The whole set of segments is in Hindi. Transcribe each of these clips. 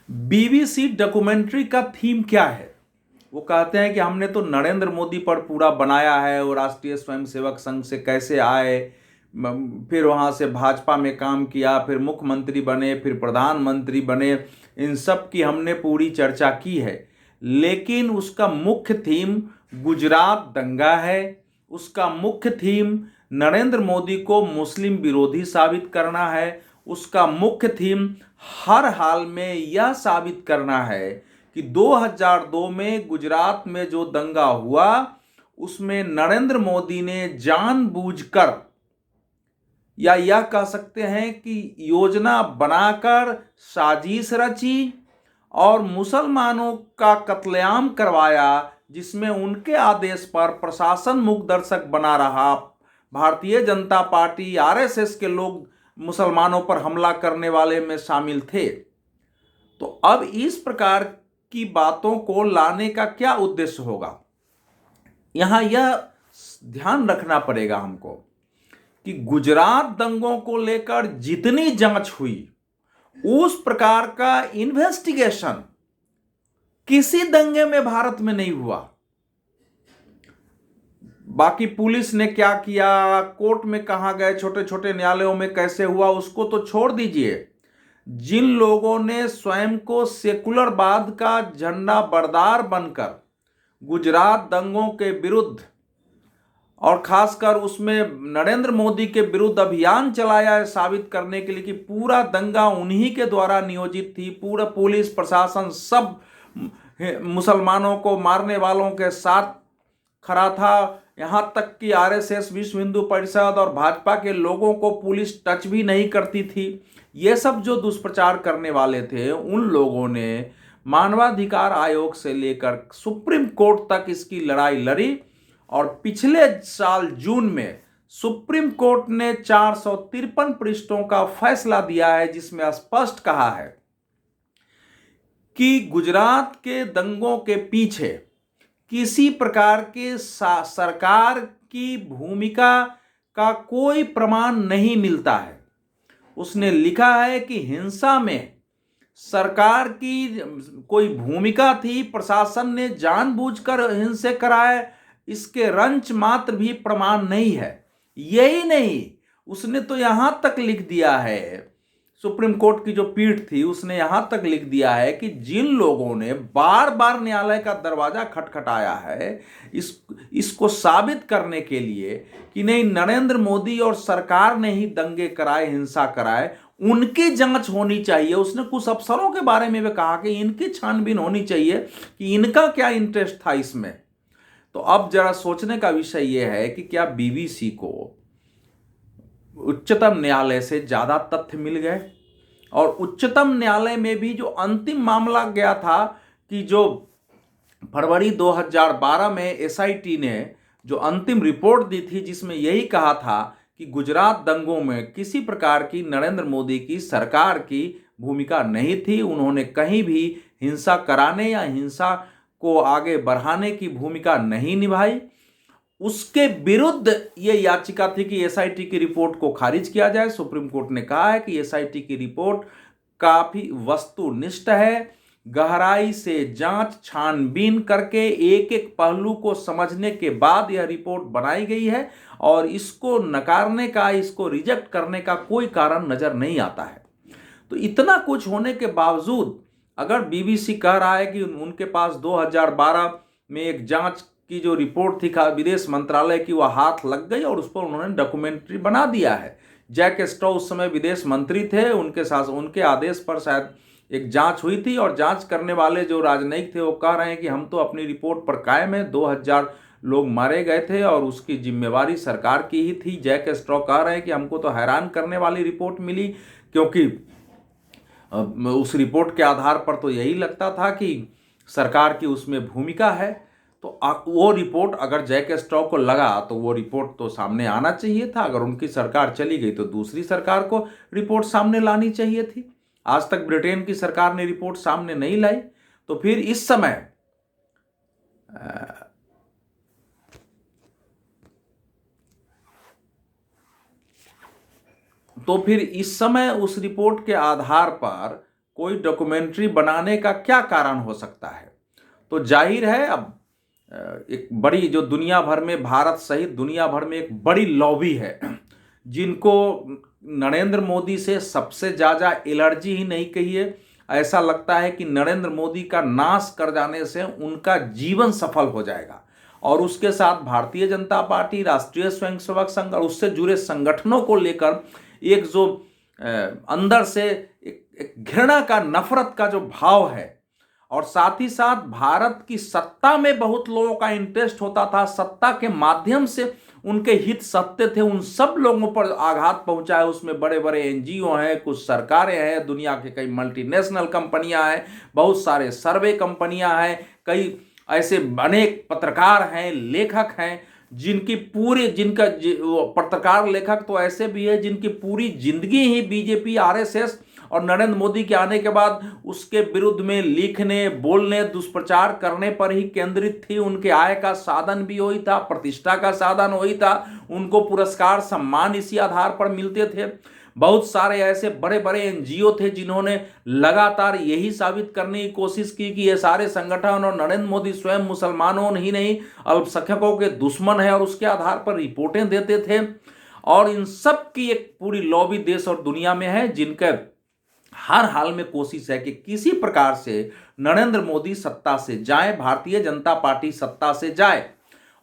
बीबीसी डॉक्यूमेंट्री का थीम क्या है? वो कहते हैं कि हमने तो नरेंद्र मोदी पर पूरा बनाया है, वो राष्ट्रीय स्वयंसेवक संघ से कैसे आए, फिर वहाँ से भाजपा में काम किया, फिर मुख्यमंत्री बने, फिर प्रधानमंत्री बने। इन सब की हमने पूरी चर्चा की है, लेकिन उसका मुख्य थीम गुजरात दंगा है। उसका मुख्य थीम नरेंद्र मोदी को मुस्लिम विरोधी साबित करना है। उसका मुख्य थीम हर हाल में यह साबित करना है कि 2002 में गुजरात में जो दंगा हुआ उसमें नरेंद्र मोदी ने जानबूझकर, या यह कह सकते हैं कि योजना बनाकर साजिश रची और मुसलमानों का कत्लेआम करवाया, जिसमें उनके आदेश पर प्रशासन मूक दर्शक बना रहा। भारतीय जनता पार्टी, आरएसएस के लोग मुसलमानों पर हमला करने वाले में शामिल थे। तो अब इस प्रकार की बातों को लाने का क्या उद्देश्य होगा? यहां यह ध्यान रखना पड़ेगा हमको कि गुजरात दंगों को लेकर जितनी जांच हुई, उस प्रकार का इन्वेस्टिगेशन किसी दंगे में भारत में नहीं हुआ। बाकी पुलिस ने क्या किया, कोर्ट में कहां गए, छोटे छोटे न्यायालयों में कैसे हुआ, उसको तो छोड़ दीजिए। जिन लोगों ने स्वयं को सेकुलरवाद का झंडा बरदार बनकर गुजरात दंगों के विरुद्ध और खासकर उसमें नरेंद्र मोदी के विरुद्ध अभियान चलाया है, साबित करने के लिए कि पूरा दंगा उन्हीं के द्वारा नियोजित थी, पूरा पुलिस प्रशासन सब मुसलमानों को मारने वालों के साथ खड़ा था। यहां तक कि आरएसएस, विश्व हिंदू परिषद और भाजपा के लोगों को पुलिस टच भी नहीं करती थी। ये सब जो दुष्प्रचार करने वाले थे, उन लोगों ने मानवाधिकार आयोग से लेकर सुप्रीम कोर्ट तक इसकी लड़ाई लड़ी और पिछले साल जून में सुप्रीम कोर्ट ने 453 पृष्ठों का फैसला दिया है, जिसमें स्पष्ट कहा है कि गुजरात के दंगों के पीछे किसी प्रकार के सरकार की भूमिका का कोई प्रमाण नहीं मिलता है। उसने लिखा है कि हिंसा में सरकार की कोई भूमिका थी, प्रशासन ने जानबूझकर हिंसा कराए, इसके रंच मात्र भी प्रमाण नहीं है। यही नहीं, उसने तो यहां तक लिख दिया है, सुप्रीम कोर्ट की जो पीठ थी उसने यहां तक लिख दिया है कि जिन लोगों ने बार बार न्यायालय का दरवाजा खटखटाया है इसको साबित करने के लिए कि नहीं, नरेंद्र मोदी और सरकार ने ही दंगे कराए, हिंसा कराए, उनकी जांच होनी चाहिए। उसने कुछ अफसरों के बारे में भी कहा कि इनकी छानबीन होनी चाहिए कि इनका क्या इंटरेस्ट था इसमें। तो अब जरा सोचने का विषय यह है कि क्या बीबीसी को उच्चतम न्यायालय से ज्यादा तथ्य मिल गए? और उच्चतम न्यायालय में भी जो अंतिम मामला गया था कि जो फरवरी 2012 में एसआईटी ने जो अंतिम रिपोर्ट दी थी, जिसमें यही कहा था कि गुजरात दंगों में किसी प्रकार की नरेंद्र मोदी की सरकार की भूमिका नहीं थी, उन्होंने कहीं भी हिंसा कराने या हिंसा को आगे बढ़ाने की भूमिका नहीं निभाई। उसके विरुद्ध यह याचिका थी कि एसआईटी की रिपोर्ट को खारिज किया जाए। सुप्रीम कोर्ट ने कहा है कि एसआईटी की रिपोर्ट काफी वस्तुनिष्ठ है, गहराई से जांच छानबीन करके एक एक पहलू को समझने के बाद यह रिपोर्ट बनाई गई है और इसको नकारने का, इसको रिजेक्ट करने का कोई कारण नजर नहीं आता है। तो इतना कुछ होने के बावजूद अगर बीबीसी कह रहा है कि उनके पास 2012 में एक जांच की जो रिपोर्ट थी विदेश मंत्रालय की, वह हाथ लग गई और उस पर उन्होंने डॉक्यूमेंट्री बना दिया है। जैक स्ट्रॉ उस समय विदेश मंत्री थे, उनके साथ उनके आदेश पर शायद एक जांच हुई थी और जांच करने वाले जो राजनयिक थे वो कह रहे हैं कि हम तो अपनी रिपोर्ट पर कायम है, 2000 लोग मारे गए थे और उसकी जिम्मेवारी सरकार की ही थी। जैक स्ट्रॉ कह रहे हैं कि हमको तो हैरान करने वाली रिपोर्ट मिली, क्योंकि उस रिपोर्ट के आधार पर तो यही लगता था कि सरकार की उसमें भूमिका है। तो वो रिपोर्ट अगर जैक स्ट्रॉ को लगा तो वो रिपोर्ट तो सामने आना चाहिए था। अगर उनकी सरकार चली गई तो दूसरी सरकार को रिपोर्ट सामने लानी चाहिए थी। आज तक ब्रिटेन की सरकार ने रिपोर्ट सामने नहीं लाई। तो फिर इस समय उस रिपोर्ट के आधार पर कोई डॉक्यूमेंट्री बनाने का क्या कारण हो सकता है? तो जाहिर है अब एक बड़ी जो दुनिया भर में, भारत सहित दुनिया भर में एक बड़ी लॉबी है जिनको नरेंद्र मोदी से सबसे ज़्यादा एलर्जी ही नहीं कहिए, ऐसा लगता है कि नरेंद्र मोदी का नाश कर जाने से उनका जीवन सफल हो जाएगा। और उसके साथ भारतीय जनता पार्टी, राष्ट्रीय स्वयंसेवक संघ और उससे जुड़े संगठनों को लेकर एक जो अंदर से एक घृणा का, नफरत का जो भाव है, और साथ ही साथ भारत की सत्ता में बहुत लोगों का इंटरेस्ट होता था, सत्ता के माध्यम से उनके हित सत्य थे, उन सब लोगों पर आघात पहुंचा है। उसमें बड़े बड़े एनजीओ हैं, कुछ सरकारें हैं, दुनिया के कई मल्टीनेशनल कंपनियां हैं, बहुत सारे सर्वे कंपनियां हैं, कई ऐसे अनेक पत्रकार हैं, लेखक हैं जिनकी पूरी पत्रकार लेखक तो ऐसे भी है जिनकी पूरी जिंदगी ही बीजेपी, आरएसएस और नरेंद्र मोदी के आने के बाद उसके विरुद्ध में लिखने, बोलने, दुष्प्रचार करने पर ही केंद्रित थी। उनके आय का साधन भी वही था, प्रतिष्ठा का साधन वही था, उनको पुरस्कार सम्मान इसी आधार पर मिलते थे। बहुत सारे ऐसे बड़े बड़े एनजीओ थे जिन्होंने लगातार यही साबित करने की कोशिश की कि ये सारे संगठन और नरेंद्र मोदी स्वयं मुसलमानों ही नहीं, अल्पसंख्यकों के दुश्मन है, और उसके आधार पर रिपोर्टें देते थे। और इन सब की एक पूरी लॉबी देश और दुनिया में है जिनका हर हाल में कोशिश है कि किसी प्रकार से नरेंद्र मोदी सत्ता से जाए, भारतीय जनता पार्टी सत्ता से जाए।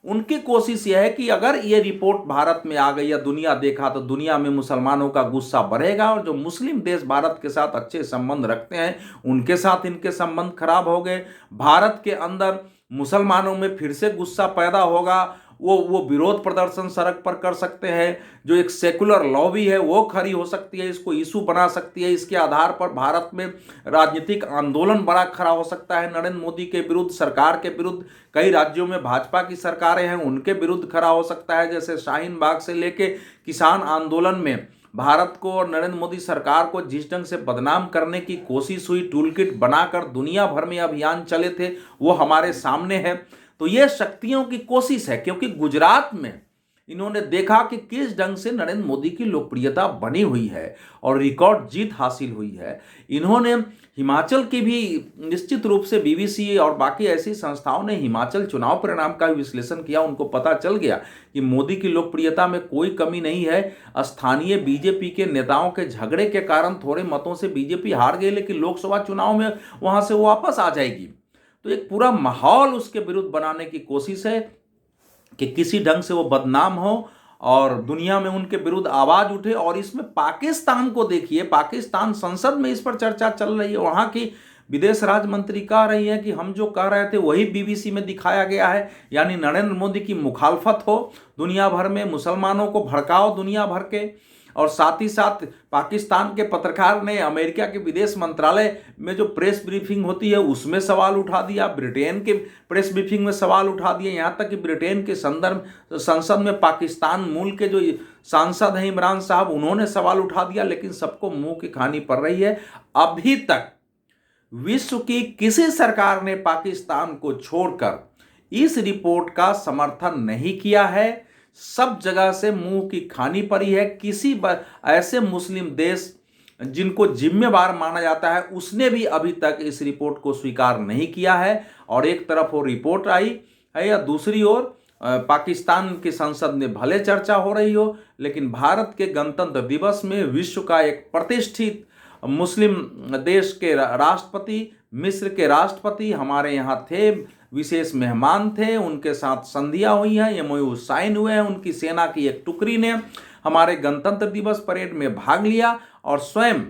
उनकी कोशिश यह है कि अगर ये रिपोर्ट भारत में आ गई या दुनिया देखा तो दुनिया में मुसलमानों का गुस्सा बढ़ेगा, और जो मुस्लिम देश भारत के साथ अच्छे संबंध रखते हैं उनके साथ इनके संबंध खराब हो गए। भारत के अंदर मुसलमानों में फिर से गुस्सा पैदा होगा, वो विरोध प्रदर्शन सड़क पर कर सकते हैं। जो एक सेकुलर लॉबी है वो खड़ी हो सकती है, इसको इशू बना सकती है। इसके आधार पर भारत में राजनीतिक आंदोलन बड़ा खड़ा हो सकता है नरेंद्र मोदी के विरुद्ध, सरकार के विरुद्ध। कई राज्यों में भाजपा की सरकारें हैं, उनके विरुद्ध खड़ा हो सकता है। जैसे शाहीन बाग से लेके किसान आंदोलन में भारत को और नरेंद्र मोदी सरकार को जिस ढंग से बदनाम करने की कोशिश हुई, टूल किट बनाकर दुनिया भर में अभियान चले थे, वो हमारे सामने है। तो ये शक्तियों की कोशिश है, क्योंकि गुजरात में इन्होंने देखा कि किस ढंग से नरेंद्र मोदी की लोकप्रियता बनी हुई है और रिकॉर्ड जीत हासिल हुई है। इन्होंने हिमाचल की भी निश्चित रूप से बीबीसी और बाकी ऐसी संस्थाओं ने हिमाचल चुनाव परिणाम का विश्लेषण किया। उनको पता चल गया कि मोदी की लोकप्रियता में कोई कमी नहीं है। स्थानीय बीजेपी के नेताओं के झगड़े के कारण थोड़े मतों से बीजेपी हार गई, लेकिन लोकसभा चुनाव में वहां से वो वापस आ जाएगी। तो एक पूरा माहौल उसके विरुद्ध बनाने की कोशिश है कि किसी ढंग से वो बदनाम हो और दुनिया में उनके विरुद्ध आवाज उठे। और इसमें पाकिस्तान को देखिए, पाकिस्तान संसद में इस पर चर्चा चल रही है। वहां की विदेश राज्य मंत्री कह रही है कि हम जो कह रहे थे वही बीबीसी में दिखाया गया है, यानी नरेंद्र मोदी की मुखालफत हो दुनिया भर में, मुसलमानों को भड़काओ दुनिया भर के। और साथ ही साथ पाकिस्तान के पत्रकार ने अमेरिका के विदेश मंत्रालय में जो प्रेस ब्रीफिंग होती है उसमें सवाल उठा दिया, ब्रिटेन के प्रेस ब्रीफिंग में सवाल उठा दिए, यहाँ तक कि ब्रिटेन के संसद में पाकिस्तान मूल के जो सांसद हैं इमरान साहब, उन्होंने सवाल उठा दिया। लेकिन सबको मुंह की खानी पड़ रही है। अभी तक विश्व की किसी सरकार ने पाकिस्तान को छोड़कर इस रिपोर्ट का समर्थन नहीं किया है। सब जगह से मुंह की खानी पड़ी है। किसी ऐसे मुस्लिम देश जिनको जिम्मेवार माना जाता है उसने भी अभी तक इस रिपोर्ट को स्वीकार नहीं किया है। और एक तरफ वो रिपोर्ट आई है या दूसरी ओर पाकिस्तान की संसद में भले चर्चा हो रही हो, लेकिन भारत के गणतंत्र दिवस में विश्व का एक प्रतिष्ठित मुस्लिम देश के राष्ट्रपति, मिस्र के राष्ट्रपति हमारे यहाँ थे, विशेष मेहमान थे, उनके साथ संधियां हुई हैं, एमओयू साइन हुए हैं। उनकी सेना की एक टुकड़ी ने हमारे गणतंत्र दिवस परेड में भाग लिया और स्वयं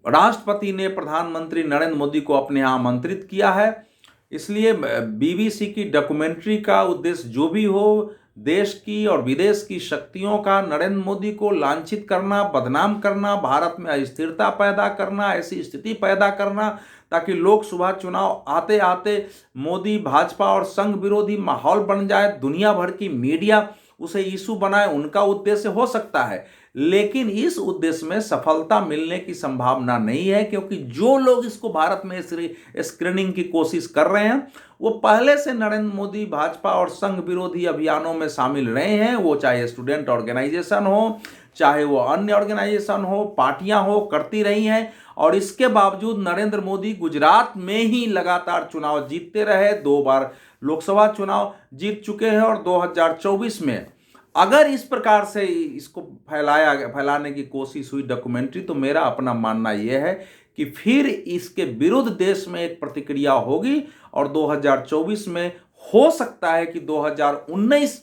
राष्ट्रपति ने प्रधानमंत्री नरेंद्र मोदी को अपने यहाँ आमंत्रित किया है। इसलिए बीबीसी की डॉक्यूमेंट्री का उद्देश्य जो भी हो, देश की और विदेश की शक्तियों का नरेंद्र मोदी को लांछित करना, बदनाम करना, भारत में अस्थिरता पैदा करना, ऐसी स्थिति पैदा करना ताकि लोकसभा चुनाव आते आते मोदी, भाजपा और संघ विरोधी माहौल बन जाए, दुनिया भर की मीडिया उसे इशू बनाए, उनका उद्देश्य हो सकता है। लेकिन इस उद्देश्य में सफलता मिलने की संभावना नहीं है, क्योंकि जो लोग इसको भारत में स्क्रीनिंग की कोशिश कर रहे हैं वो पहले से नरेंद्र मोदी, भाजपा और संघ विरोधी अभियानों में शामिल रहे हैं। वो चाहे स्टूडेंट ऑर्गेनाइजेशन हो, चाहे वो अन्य ऑर्गेनाइजेशन हो, पार्टियां हो, करती रही हैं। और इसके बावजूद नरेंद्र मोदी गुजरात में ही लगातार चुनाव जीतते रहे, 2 बार लोकसभा चुनाव जीत चुके हैं। और 2024 में अगर इस प्रकार से इसको फैलाने की कोशिश हुई डॉक्यूमेंट्री, तो मेरा अपना मानना यह है कि फिर इसके विरुद्ध देश में एक प्रतिक्रिया होगी। और 2024 में हो सकता है कि 2019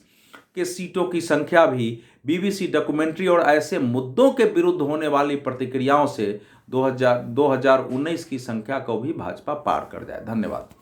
के सीटों की संख्या भी बीबीसी डॉक्यूमेंट्री और ऐसे मुद्दों के विरुद्ध होने वाली प्रतिक्रियाओं से 2019 की संख्या को भी भाजपा पार कर जाए। धन्यवाद।